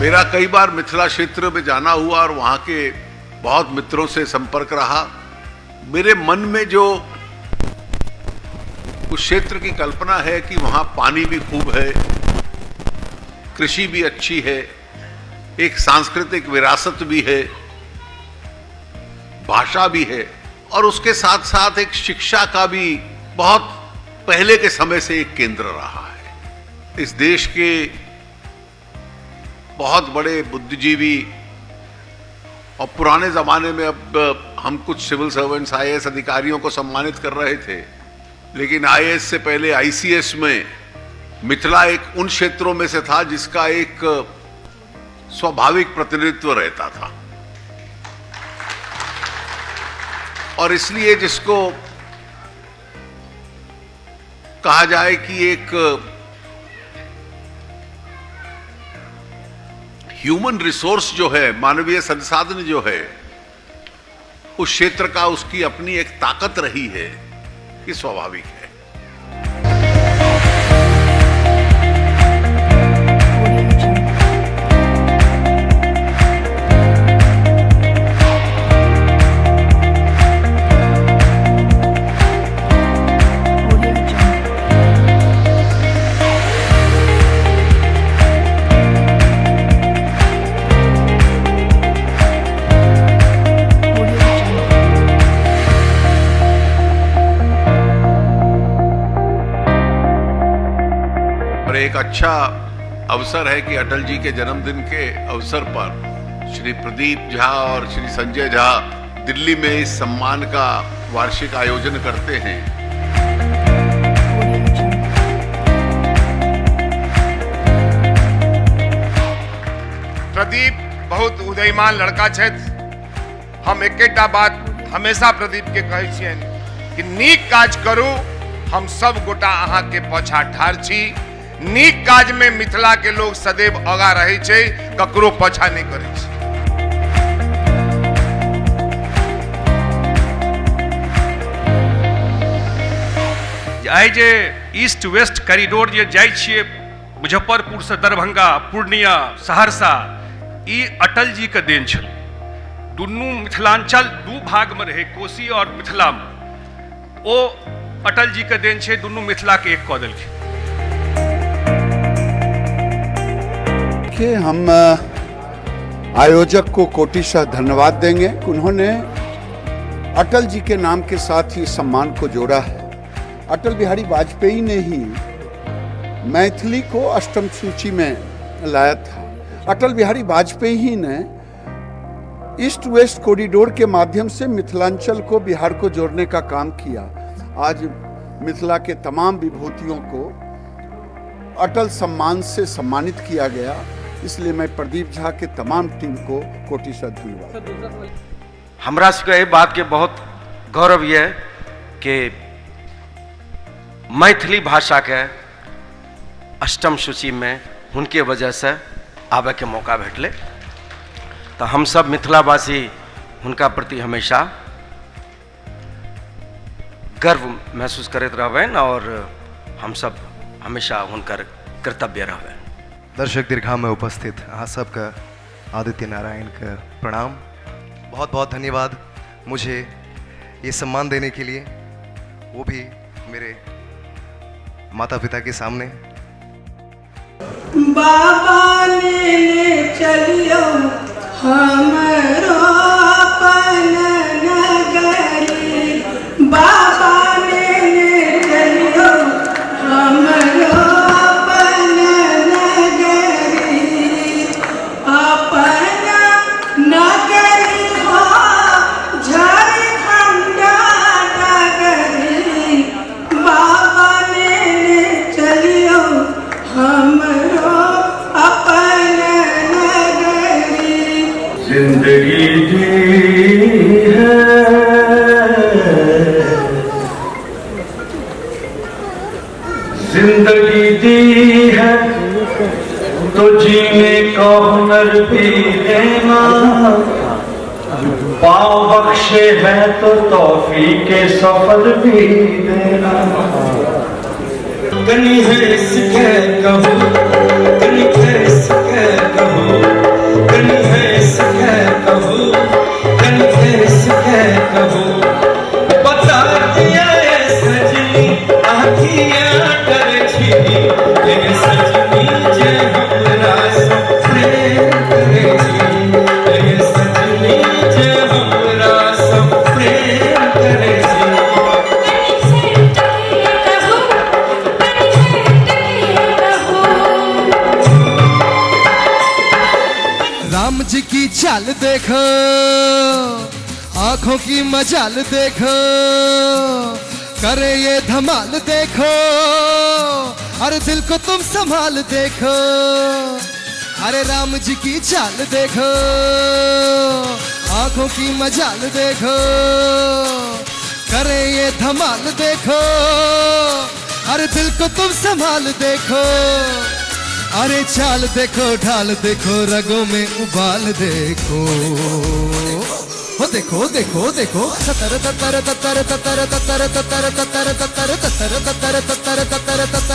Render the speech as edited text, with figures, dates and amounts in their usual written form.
मेरा कई बार मिथिला क्षेत्र में जाना हुआ और वहां के बहुत मित्रों से संपर्क रहा। मेरे मन में जो उस क्षेत्र की कल्पना है कि वहां पानी भी खूब है, कृषि भी अच्छी है, एक सांस्कृतिक विरासत भी है, भाषा भी है और उसके साथ साथ एक शिक्षा का भी बहुत पहले के समय से एक केंद्र रहा है। इस देश के बहुत बड़े बुद्धिजीवी और पुराने जमाने में, अब हम कुछ सिविल सर्वेंट्स आईएएस अधिकारियों को सम्मानित कर रहे थे, लेकिन आईएएस से पहले आईसीएस में मिथिला एक उन क्षेत्रों में से था जिसका एक स्वाभाविक प्रतिनिधित्व रहता था। और इसलिए जिसको कहा जाए कि एक ह्यूमन रिसोर्स जो है, मानवीय संसाधन जो है, उस क्षेत्र का उसकी अपनी एक ताकत रही है, ये स्वाभाविक है। एक अच्छा अवसर है कि अटल जी के जन्मदिन के अवसर पर श्री प्रदीप झा और श्री संजय झा दिल्ली में इस सम्मान का वार्षिक आयोजन करते हैं। प्रदीप बहुत उदयमान लड़का छथि। हम एकेटा बात हमेशा प्रदीप के कहै छियनि कि नीक काज करू, हम सब गोटा अहाँ के पाछा ठाढ़ छी। नीक काज में मिथिला के लोग सदैव आगा रहे छे, ककरो पाछा नहीं करे छे। आइ जे ईस्ट वेस्ट कॉरिडोर जे जाय छियै मुजफ्फरपुर से दरभंगा, पूर्णिया, सहरसा, ई अटल जी के देन छल। दुनू मिथिलांचल दू भाग में रहे, कोसी और मिथिला में, ओ अटल जी के देन छे। दुनू मिथिला के एक कऽ देलखिन। हम आयोजक को कोटिशः धन्यवाद देंगे। उन्होंने अटल जी के नाम के साथ ही सम्मान को जोड़ा है। अटल बिहारी वाजपेयी ने ही मैथिली को अष्टम सूची में लाया था। अटल बिहारी वाजपेयी ही ने ईस्ट वेस्ट कॉरिडोर के माध्यम से मिथिलांचल को, बिहार को जोड़ने का काम किया। आज मिथिला के तमाम विभूतियों को अटल सम्मान से सम्मानित किया गया। इसलिए मैं प्रदीप झा के तमाम टीम को कोटिशः धन्यवाद। हमरा सबके बात के बहुत गौरव ये कि मैथिली भाषा के अष्टम सूची में उनके वजह से आवे के मौका भेटले। तो हम सब मिथिलावासी उनका प्रति हमेशा गर्व महसूस करते रहबन और हम सब हमेशा उनकर कर्तव्य रहबन। दर्शक दीर्घा में उपस्थित अहाँ सबका आदित्य नारायण का प्रणाम। बहुत बहुत धन्यवाद मुझे ये सम्मान देने के लिए, वो भी मेरे माता पिता के सामने। बाबा ने चलियो हमरो अपन नगरी, बाबा ने चलियो हमरो अपन नगरी, अपन नगरी हो झारखंड नगरी, बाबा ने चलियो हमरो अपन नगरी। जिंदगी दी है, जिंदगी दी है तो जीने का हुनर भी देना, पाँव बख्शे है तो तौफीके सफर भी देना। कनी है इसके कहो, कनी है इसके कहो, राम जी की चाल देखो, आंखों की मजाल देखो, करे ये धमाल देखो, अरे दिल को तुम संभाल देखो। अरे राम जी की चाल देखो, आंखों की मजाल देखो, करे ये धमाल देखो, अरे दिल को तुम संभाल देखो। अरे चाल देखो, ढाल देखो, रगों में उबाल देखो, हो देखो देखो देखो, ततर ततर ततर ततर ततर ततर ततर ततर ततर ततर ततर ततर